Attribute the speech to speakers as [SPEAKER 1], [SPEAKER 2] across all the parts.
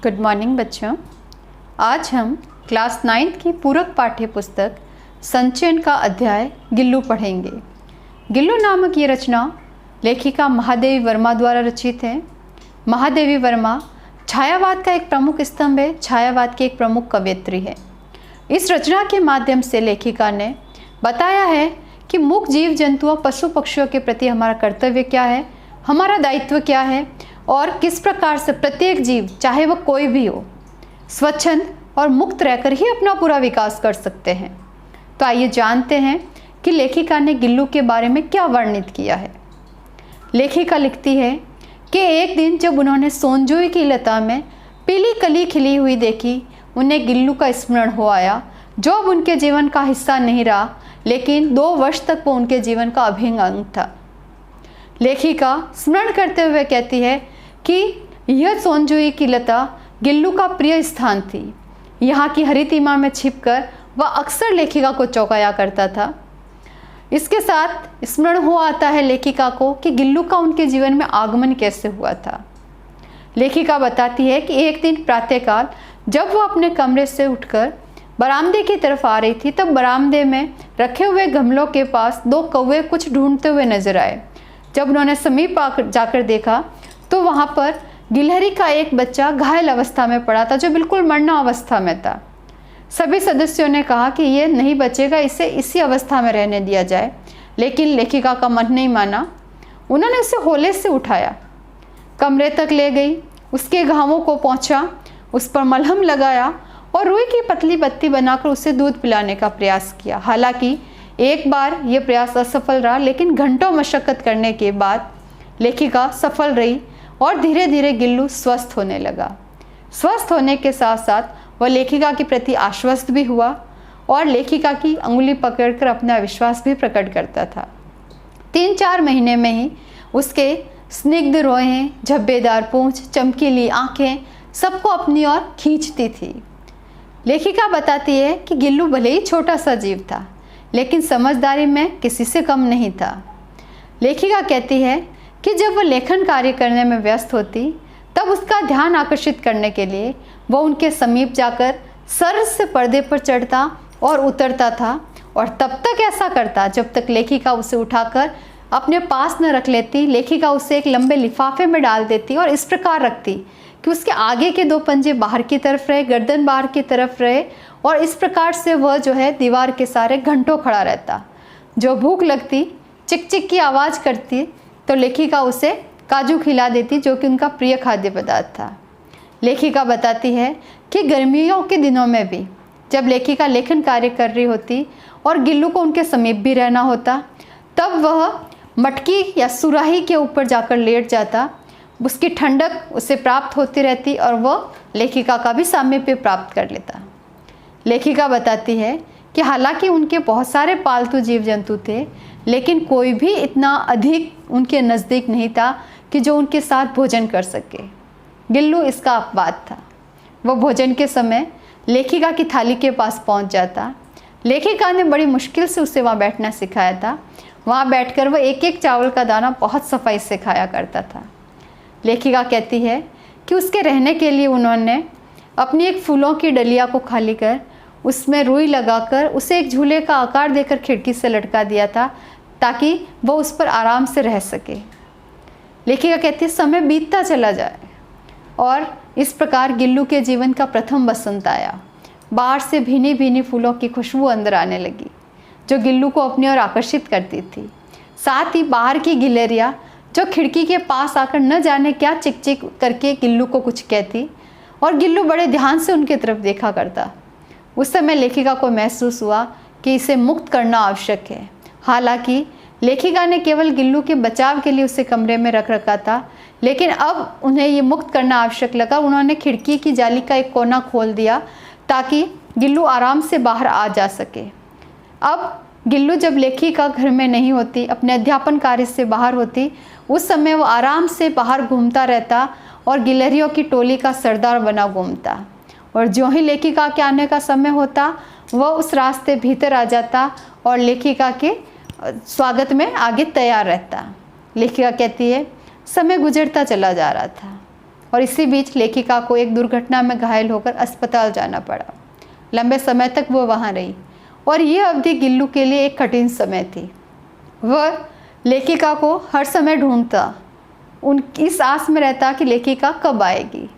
[SPEAKER 1] Good morning बच्चों। आज हम क्लास 9th की पूरक पाठ्य पुस्तक संचयन का अध्याय गिल्लू पढ़ेंगे। गिल्लू नामक ये रचना लेखिका महादेवी वर्मा द्वारा रचित है। महादेवी वर्मा छायावाद का एक प्रमुख स्तंभ है, छायावाद की एक प्रमुख कवयित्री है। इस रचना के माध्यम से लेखिका ने बताया है कि मूक जीव जंतुओं पशु पक्षियों के प्रति हमारा कर्तव्य क्या है, हमारा दायित्व क्या है और किस प्रकार से प्रत्येक जीव, चाहे वह कोई भी हो, स्वच्छंद और मुक्त रहकर ही अपना पूरा विकास कर सकते हैं। तो आइए जानते हैं कि लेखिका ने गिल्लू के बारे में क्या वर्णित किया है। लेखिका लिखती है कि एक दिन जब उन्होंने सोनजोई की लता में पीली कली खिली हुई देखी, उन्हें गिल्लू का स्मरण हो आया, जो अब उनके जीवन का हिस्सा नहीं रहा, लेकिन 2 वर्ष तक वो उनके जीवन का अभिन्न अंग था। लेखिका स्मरण करते हुए कहती है कि यह सोनजोई की लता गिल्लू का प्रिय स्थान थी। यहाँ की हरितिमा में छिपकर वह अक्सर लेखिका को चौंकाया करता था। इसके साथ स्मरण हो आता है लेखिका को कि गिल्लू का उनके जीवन में आगमन कैसे हुआ था। लेखिका बताती है कि एक दिन प्रातःकाल जब वह अपने कमरे से उठकर बरामदे की तरफ आ रही थी, तब बरामदे में रखे हुए गमलों के पास 2 कौवे कुछ ढूंढते हुए नजर आए। जब उन्होंने समीप जाकर देखा तो वहाँ पर गिलहरी का एक बच्चा घायल अवस्था में पड़ा था, जो बिल्कुल मरना अवस्था में था। सभी सदस्यों ने कहा कि ये नहीं बचेगा, इसे इसी अवस्था में रहने दिया जाए, लेकिन लेखिका का मन नहीं माना। उन्होंने उसे होले से उठाया, कमरे तक ले गई, उसके घावों को पोंछा, उस पर मलहम लगाया और रुई की पतली बत्ती बनाकर उसे दूध पिलाने का प्रयास किया। हालांकि एक बार यह प्रयास असफल रहा, लेकिन घंटों मशक्कत करने के बाद लेखिका सफल रही और धीरे धीरे गिल्लू स्वस्थ होने लगा। स्वस्थ होने के साथ साथ वह लेखिका के प्रति आश्वस्त भी हुआ और लेखिका की अंगुली पकड़कर अपना विश्वास भी प्रकट करता था। 3-4 महीने में ही उसके स्निग्ध रोएं, झब्बेदार पूंछ, चमकीली आंखें सबको अपनी ओर खींचती थी। लेखिका बताती है कि गिल्लू भले ही छोटा सा जीव था, लेकिन समझदारी में किसी से कम नहीं था। लेखिका कहती है कि जब वह लेखन कार्य करने में व्यस्त होती, तब उसका ध्यान आकर्षित करने के लिए वह उनके समीप जाकर सर से पर्दे पर चढ़ता और उतरता था, और तब तक ऐसा करता जब तक लेखिका उसे उठाकर अपने पास न रख लेती। लेखिका उसे एक लंबे लिफाफे में डाल देती और इस प्रकार रखती कि उसके आगे के 2 पंजे बाहर की तरफ रहे, गर्दन बाहर की तरफ रहे, और इस प्रकार से वह जो है दीवार के सारे घंटों खड़ा रहता। जो भूख लगती, चिक चिक की आवाज़ करती, तो लेखिका उसे काजू खिला देती, जो कि उनका प्रिय खाद्य पदार्थ था। लेखिका बताती है कि गर्मियों के दिनों में भी जब लेखिका लेखन कार्य कर रही होती और गिल्लू को उनके समीप भी रहना होता, तब वह मटकी या सुराही के ऊपर जाकर लेट जाता। उसकी ठंडक उसे प्राप्त होती रहती और वह लेखिका का भी सामीप्य प्राप्त कर लेता। लेखिका बताती है कि हालांकि उनके बहुत सारे पालतू जीव जंतु थे, लेकिन कोई भी इतना अधिक उनके नज़दीक नहीं था कि जो उनके साथ भोजन कर सके। गिल्लू इसका अपवाद था। वह भोजन के समय लेखिका की थाली के पास पहुंच जाता। लेखिका ने बड़ी मुश्किल से उसे वहाँ बैठना सिखाया था। वहाँ बैठकर वह एक एक चावल का दाना बहुत सफाई से खाया करता था। लेखिका कहती है कि उसके रहने के लिए उन्होंने अपनी एक फूलों की डलिया को खाली कर उसमें रुई लगाकर उसे एक झूले का आकार देकर खिड़की से लटका दिया था, ताकि वह उस पर आराम से रह सके। लेखिका कहती है समय बीतता चला जाए और इस प्रकार गिल्लू के जीवन का प्रथम बसंत आया। बाहर से भीनी भीनी फूलों की खुशबू अंदर आने लगी, जो गिल्लू को अपनी ओर आकर्षित करती थी। साथ ही बाहर की गिलहरियाँ जो खिड़की के पास आकर न जाने क्या चिक चिक करके गिल्लू को कुछ कहती, और गिल्लू बड़े ध्यान से उनकी तरफ देखा करता। उस समय लेखिका को महसूस हुआ कि इसे मुक्त करना आवश्यक है। हालांकि लेखिका ने केवल गिल्लू के बचाव के लिए उसे कमरे में रख रखा था, लेकिन अब उन्हें ये मुक्त करना आवश्यक लगा। उन्होंने खिड़की की जाली का एक कोना खोल दिया ताकि गिल्लू आराम से बाहर आ जा सके। अब गिल्लू जब लेखिका घर में नहीं होती, अपने अध्यापन कार्य से बाहर होती, उस समय वो आराम से बाहर घूमता रहता और गिलहरियों की टोली का सरदार बना घूमता। और जो ही लेखिका के आने का समय होता, वह उस रास्ते भीतर आ जाता और लेखिका के स्वागत में आगे तैयार रहता। लेखिका कहती है समय गुजरता चला जा रहा था। और इसी बीच लेखिका को एक दुर्घटना में घायल होकर अस्पताल जाना पड़ा। लंबे समय तक वो वहाँ रही और ये अवधि गिल्लू के लिए एक कठिन समय थी। वह लेखिका को हर समय ढूंढता, इस आस में रहता कि लेखिका कब आएगी।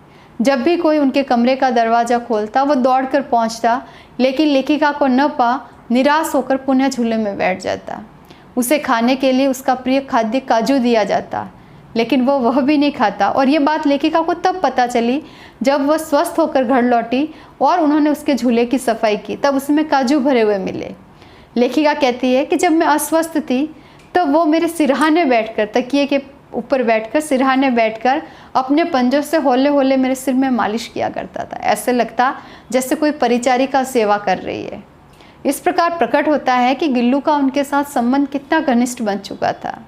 [SPEAKER 1] जब भी कोई उनके कमरे का दरवाज़ा खोलता वो दौड़कर पहुंचता, लेकिन लेखिका को न पा निराश होकर पुनः झूले में बैठ जाता। उसे खाने के लिए उसका प्रिय खाद्य काजू दिया जाता, लेकिन वह भी नहीं खाता। और ये बात लेखिका को तब पता चली जब वह स्वस्थ होकर घर लौटी और उन्होंने उसके झूले की सफाई की, तब उसमें काजू भरे हुए मिले। लेखिका कहती है कि जब मैं अस्वस्थ थी तब वो मेरे सिरहाने बैठकर, तकिए के ऊपर बैठकर, सिरहाने बैठकर अपने पंजों से होले होले मेरे सिर में मालिश किया करता था। ऐसे लगता जैसे कोई परिचारिका सेवा कर रही है। इस प्रकार प्रकट होता है कि गिल्लू का उनके साथ संबंध कितना घनिष्ठ बन चुका था।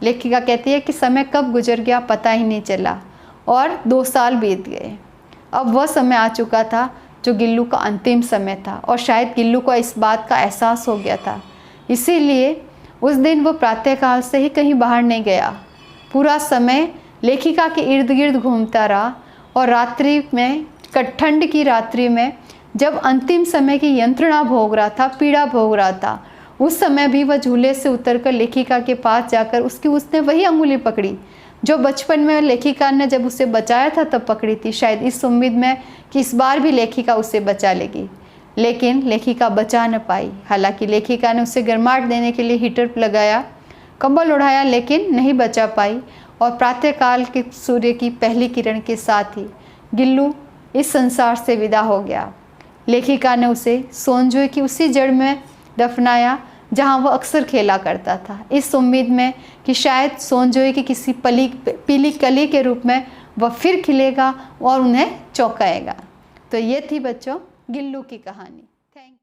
[SPEAKER 1] लेखिका कहती है कि समय कब गुजर गया पता ही नहीं चला और 2 साल बीत गए। अब वह समय आ चुका था जो गिल्लू का अंतिम समय था और शायद गिल्लू को इस बात का एहसास हो गया था। इसीलिए उस दिन वो प्रातःकाल से ही कहीं बाहर नहीं गया। पूरा समय लेखिका के इर्द गिर्द घूमता रहा और रात्रि में, ठंड की रात्रि में, जब अंतिम समय की यंत्रणा भोग रहा था, पीड़ा भोग रहा था, उस समय भी वह झूले से उतरकर लेखिका के पास जाकर उसने वही अंगुली पकड़ी जो बचपन में लेखिका ने जब उसे बचाया था तब पकड़ी थी, शायद इस उम्मीद में कि इस बार भी लेखिका उसे बचा लेगी। लेकिन लेखिका बचा न पाई। हालांकि लेखिका ने उसे गर्माहट देने के लिए हीटर लगाया, कंबल उड़ाया, लेकिन नहीं बचा पाई। और प्रातःकाल के सूर्य की पहली किरण के साथ ही गिल्लू इस संसार से विदा हो गया। लेखिका ने उसे सोनजोई की उसी जड़ में दफनाया जहाँ वह अक्सर खेला करता था, इस उम्मीद में कि शायद सोनजोई की किसी पीली कली के रूप में वह फिर खिलेगा और उन्हें चौंकाएगा। तो ये थी बच्चों गिल्लू की कहानी।